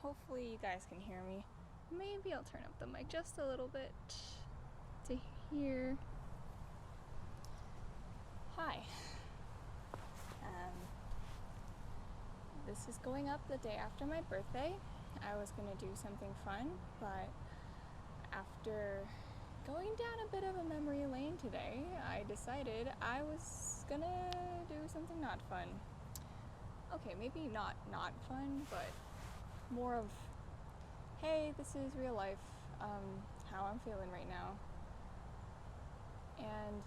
Hopefully you guys can hear me. Maybe I'll turn up the mic just a little bit to hear. Hi. This is going up the day after my birthday. I was going to do something fun, but after going down a bit of a memory lane today, I decided I was going to do something not fun. Okay, maybe not fun, but more of, hey, this is real life, how I'm feeling right now. And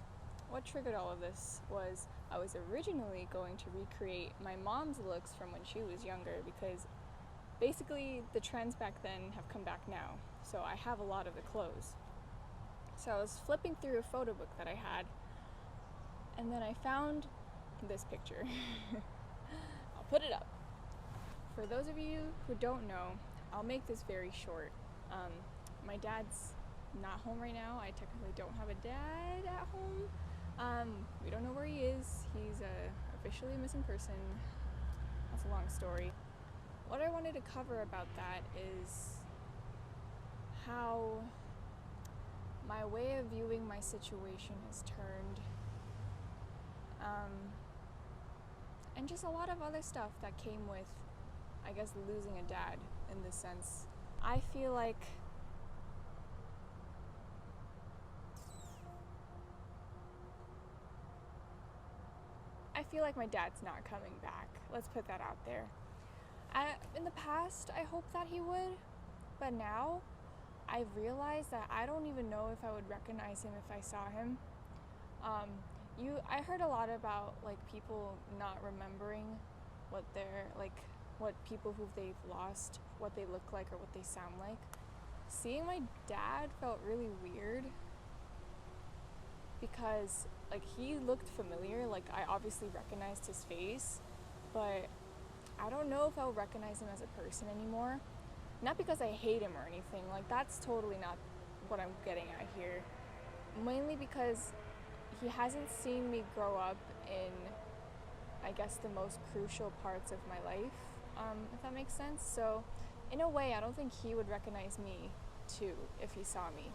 what triggered all of this was I was originally going to recreate my mom's looks from when she was younger, because basically the trends back then have come back now, so I have a lot of the clothes. So I was flipping through a photo book that I had, and then I found this picture. I'll put it up. For those of you who don't know, I'll make this very short. My dad's not home right now. I technically don't have a dad at home. We don't know where he is. He's officially a missing person. That's a long story. What I wanted to cover about that is how my way of viewing my situation has turned. And just a lot of other stuff that came with, I guess, losing a dad in this sense. I feel like my dad's not coming back. Let's put that out there. In the past, I hoped that he would, but now I've realized that I don't even know if I would recognize him if I saw him. I heard a lot about people not remembering what people who they've lost, what they look like or what they sound like. Seeing my dad felt really weird because he looked familiar. I obviously recognized his face, but I don't know if I'll recognize him as a person anymore. Not because I hate him or anything, that's totally not what I'm getting at here. Mainly because he hasn't seen me grow up in, I guess, the most crucial parts of my life, if that makes sense. So, in a way, I don't think he would recognize me, too, if he saw me.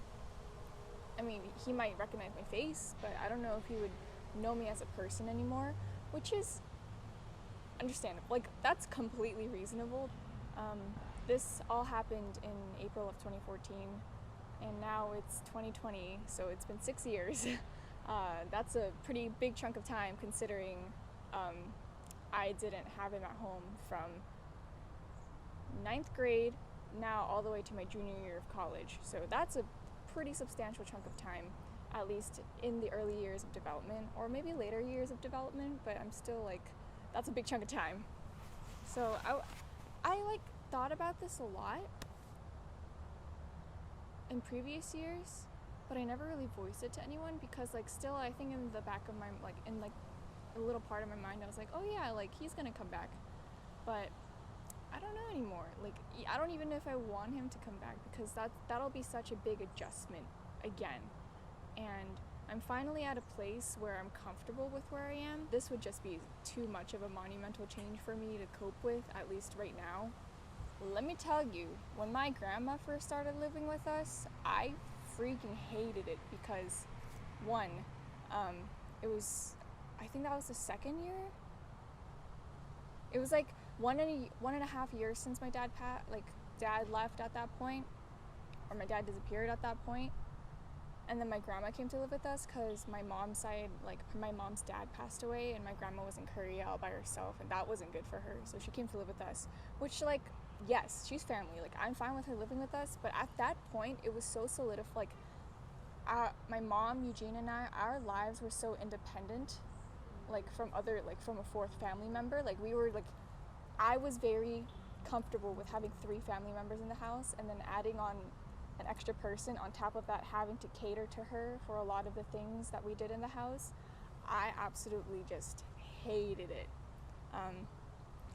I mean, he might recognize my face, but I don't know if he would know me as a person anymore, which is understandable. That's completely reasonable. This all happened in April of 2014, and now it's 2020, so it's been 6 years. That's a pretty big chunk of time, considering I didn't have him at home from 9th grade now all the way to my junior year of college. So that's a pretty substantial chunk of time, at least in the early years of development, or maybe later years of development, but I'm still that's a big chunk of time. So I thought about this a lot in previous years, but I never really voiced it to anyone because still I think in the back of my in a little part of my mind I was oh yeah, he's gonna come back, but I don't know anymore. I don't even know if I want him to come back, because that'll be such a big adjustment again, and I'm finally at a place where I'm comfortable with where I am. This would just be too much of a monumental change for me to cope with, at least right now. Let me tell you, when my grandma first started living with us, I freaking hated it because, one, it was, I think that was the second year. It was 1.5 years since my dad dad left at that point, or my dad disappeared at that point. And then my grandma came to live with us because my mom's side, my mom's dad passed away, and my grandma was in Korea all by herself, and that wasn't good for her. So she came to live with us, which, yes, she's family. I'm fine with her living with us, but at that point, it was so solidified. My mom, Eugene, and our lives were so independent, from a fourth family member. We were, I was very comfortable with having 3 family members in the house, and then adding on an extra person on top of that, having to cater to her for a lot of the things that we did in the house. I absolutely just hated it.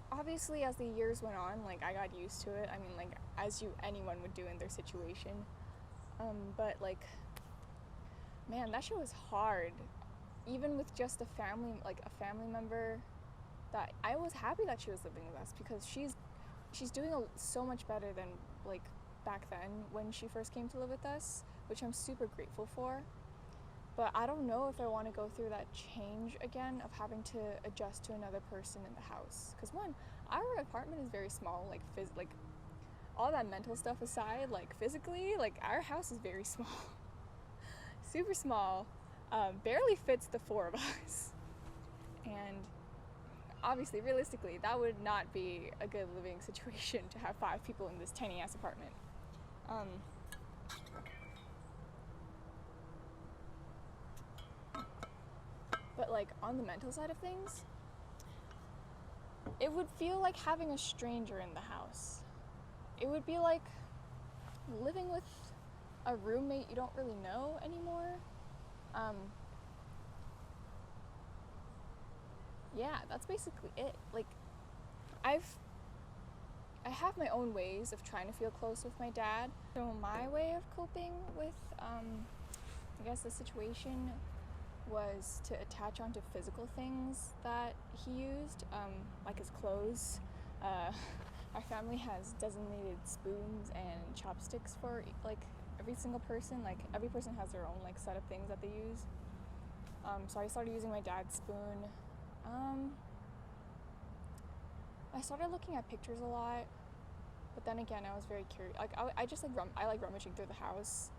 Obviously, as the years went on, I got used to it. I mean, as anyone would do in their situation. But man, that shit was hard. Even with just a family member, that I was happy that she was living with us, because she's she's doing so much better than like back then when she first came to live with us, which I'm super grateful for. But I don't know if I want to go through that change again of having to adjust to another person in the house. Because one, our apartment is very small, like all that mental stuff aside, like physically, like our house is very small, super small, barely fits the four of us. And obviously, realistically, that would not be a good living situation to have 5 people in this tiny ass apartment. But like on the mental side of things, it would feel like having a stranger in the house. It would be like living with a roommate you don't really know anymore. Yeah, that's basically it. Like, I have my own ways of trying to feel close with my dad. So my way of coping with, I guess, the situation was to attach onto physical things that he used, like his clothes. Our family has designated spoons and chopsticks for like every single person. Like every person has their own like set of things that they use. So I started using my dad's spoon. I started looking at pictures a lot, but then again I was very curious. Like I just like I like rummaging through the house.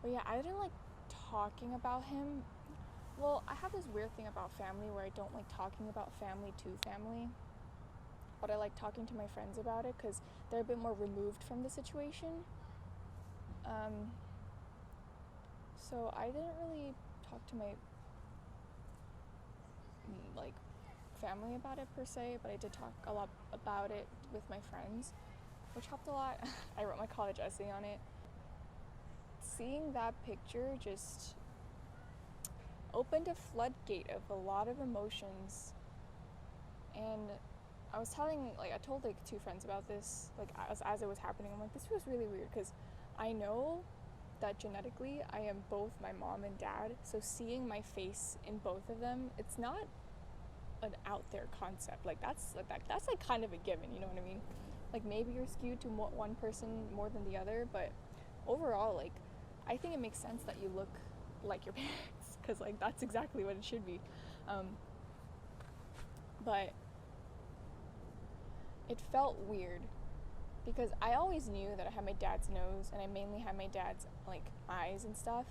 But yeah, I didn't like talking about him. Well, I have this weird thing about family where I don't like talking about family to family, but I like talking to my friends about it because they're a bit more removed from the situation. So I didn't really talk to my like family about it per se, but I did talk a lot about it with my friends, which helped a lot. I wrote my college essay on it. Seeing that picture just opened a floodgate of a lot of emotions, and I told like 2 friends about this, like as it was happening. I'm like, this was really weird because I know that genetically I am both my mom and dad, so seeing my face in both of them, it's not an out there concept. Like that's like kind of a given, you know what I mean? Like maybe you're skewed to one person more than the other, but overall, like I think it makes sense that you look like your parents, because like that's exactly what it should be. But it felt weird because I always knew that I had my dad's nose and I mainly had my dad's like eyes and stuff.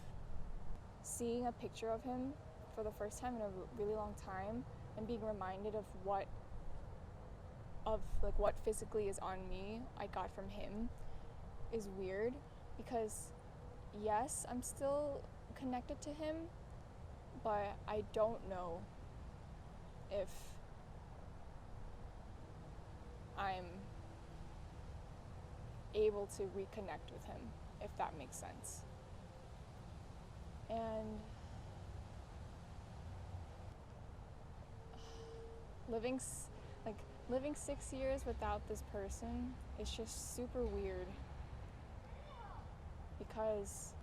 Seeing a picture of him for the first time in a really long time and being reminded of what physically is on me I got from him is weird, because yes, I'm still connected to him, but I don't know if I'm able to reconnect with him, if that makes sense. And living 6 years without this person is just super weird, because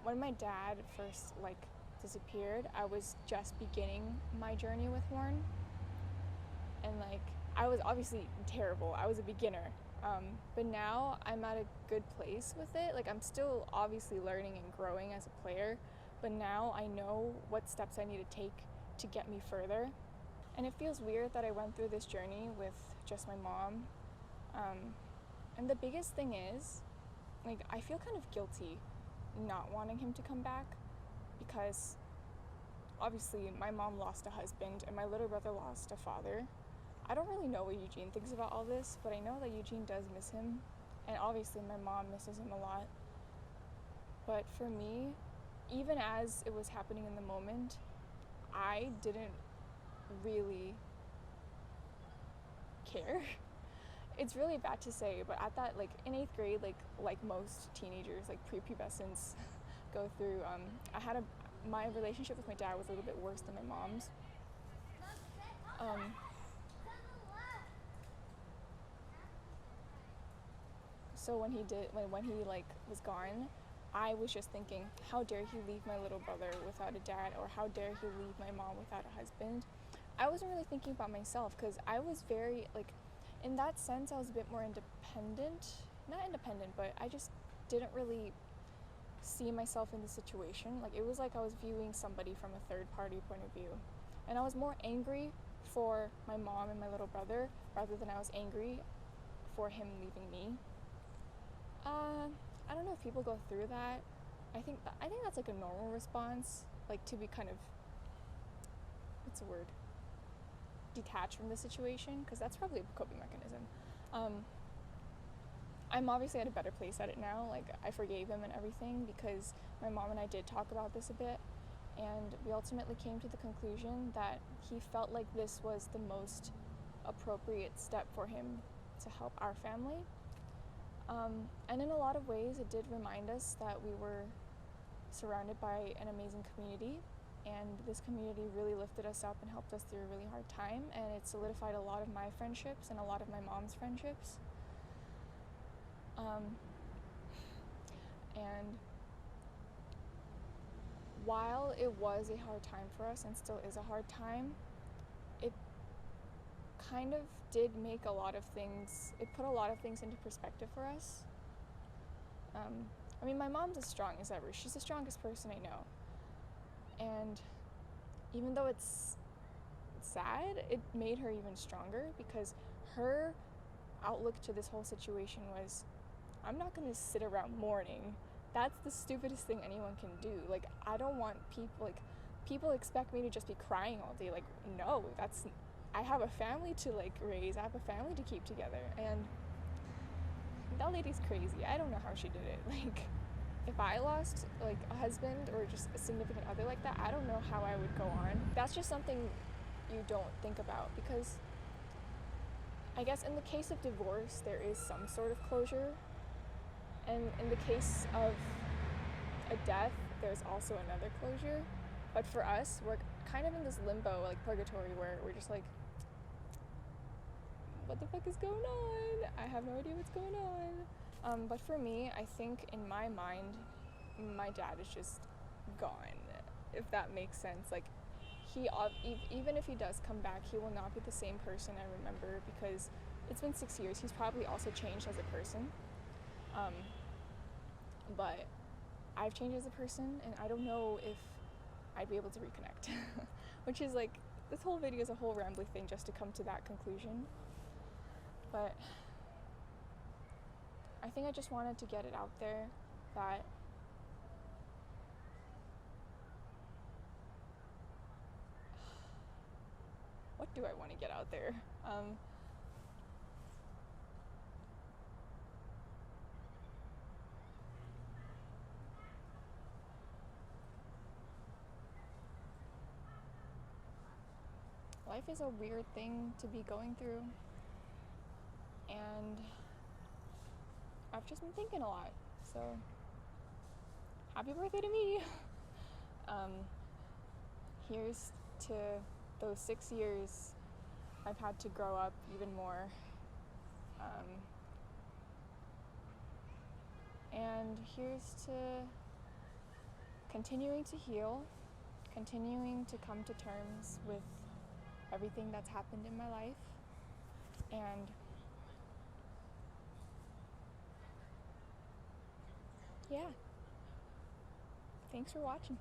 when my dad first like disappeared, I was just beginning my journey with Horn, and like I was obviously terrible. I was a beginner, but now I'm at a good place with it. Like I'm still obviously learning and growing as a player, but now I know what steps I need to take to get me further. And it feels weird that I went through this journey with just my mom. And the biggest thing is, like, I feel kind of guilty not wanting him to come back, because obviously my mom lost a husband and my little brother lost a father. I don't really know what Eugene thinks about all this, but I know that Eugene does miss him, and obviously my mom misses him a lot. But for me, even as it was happening in the moment, I didn't really care. It's really bad to say, but at that, like in 8th grade, like most teenagers, like prepubescents go through, my relationship with my dad was a little bit worse than my mom's. So when he like was gone, I was just thinking, how dare he leave my little brother without a dad, or how dare he leave my mom without a husband, I wasn't really thinking about myself because I was very, like, in that sense, I was a bit more independent. Not independent, but I just didn't really see myself in the situation. Like, it was like I was viewing somebody from a third party point of view. And I was more angry for my mom and my little brother rather than I was angry for him leaving me. I don't know if people go through that. I think that's like a normal response, like to be kind of, what's the word? Detached from the situation, because that's probably a coping mechanism. I'm obviously at a better place at it now. Like, I forgave him and everything because my mom and I did talk about this a bit, and we ultimately came to the conclusion that he felt like this was the most appropriate step for him to help our family. And in a lot of ways, it did remind us that we were surrounded by an amazing community, and this community really lifted us up and helped us through a really hard time, and it solidified a lot of my friendships and a lot of my mom's friendships. And while it was a hard time for us and still is a hard time, it kind of did make a lot of things, it put a lot of things into perspective for us. I mean, my mom's as strong as ever. She's the strongest person I know. And even though it's sad, it made her even stronger because her outlook to this whole situation was, I'm not going to sit around mourning. That's the stupidest thing anyone can do. Like, I don't want people expect me to just be crying all day. Like, no, I have a family to, like, raise. I have a family to keep together. And that lady's crazy. I don't know how she did it. Like, if I lost, like, a husband or just a significant other like that, I don't know how I would go on. That's just something you don't think about because I guess in the case of divorce, there is some sort of closure. And in the case of a death, there's also another closure. But for us, we're kind of in this limbo, like purgatory, where we're just like, what the fuck is going on? I have no idea what's going on. But for me, I think in my mind, my dad is just gone, if that makes sense. Like, even if he does come back, he will not be the same person I remember because it's been 6 years. He's probably also changed as a person. But I've changed as a person, and I don't know if I'd be able to reconnect. Which is like, this whole video is a whole rambly thing just to come to that conclusion. But I think I just wanted to get it out there that what do I want to get out there? Life is a weird thing to be going through, and I've just been thinking a lot. So, happy birthday to me! Here's to those 6 years I've had to grow up even more. And here's to continuing to heal, continuing to come to terms with everything that's happened in my life, and yeah, thanks for watching.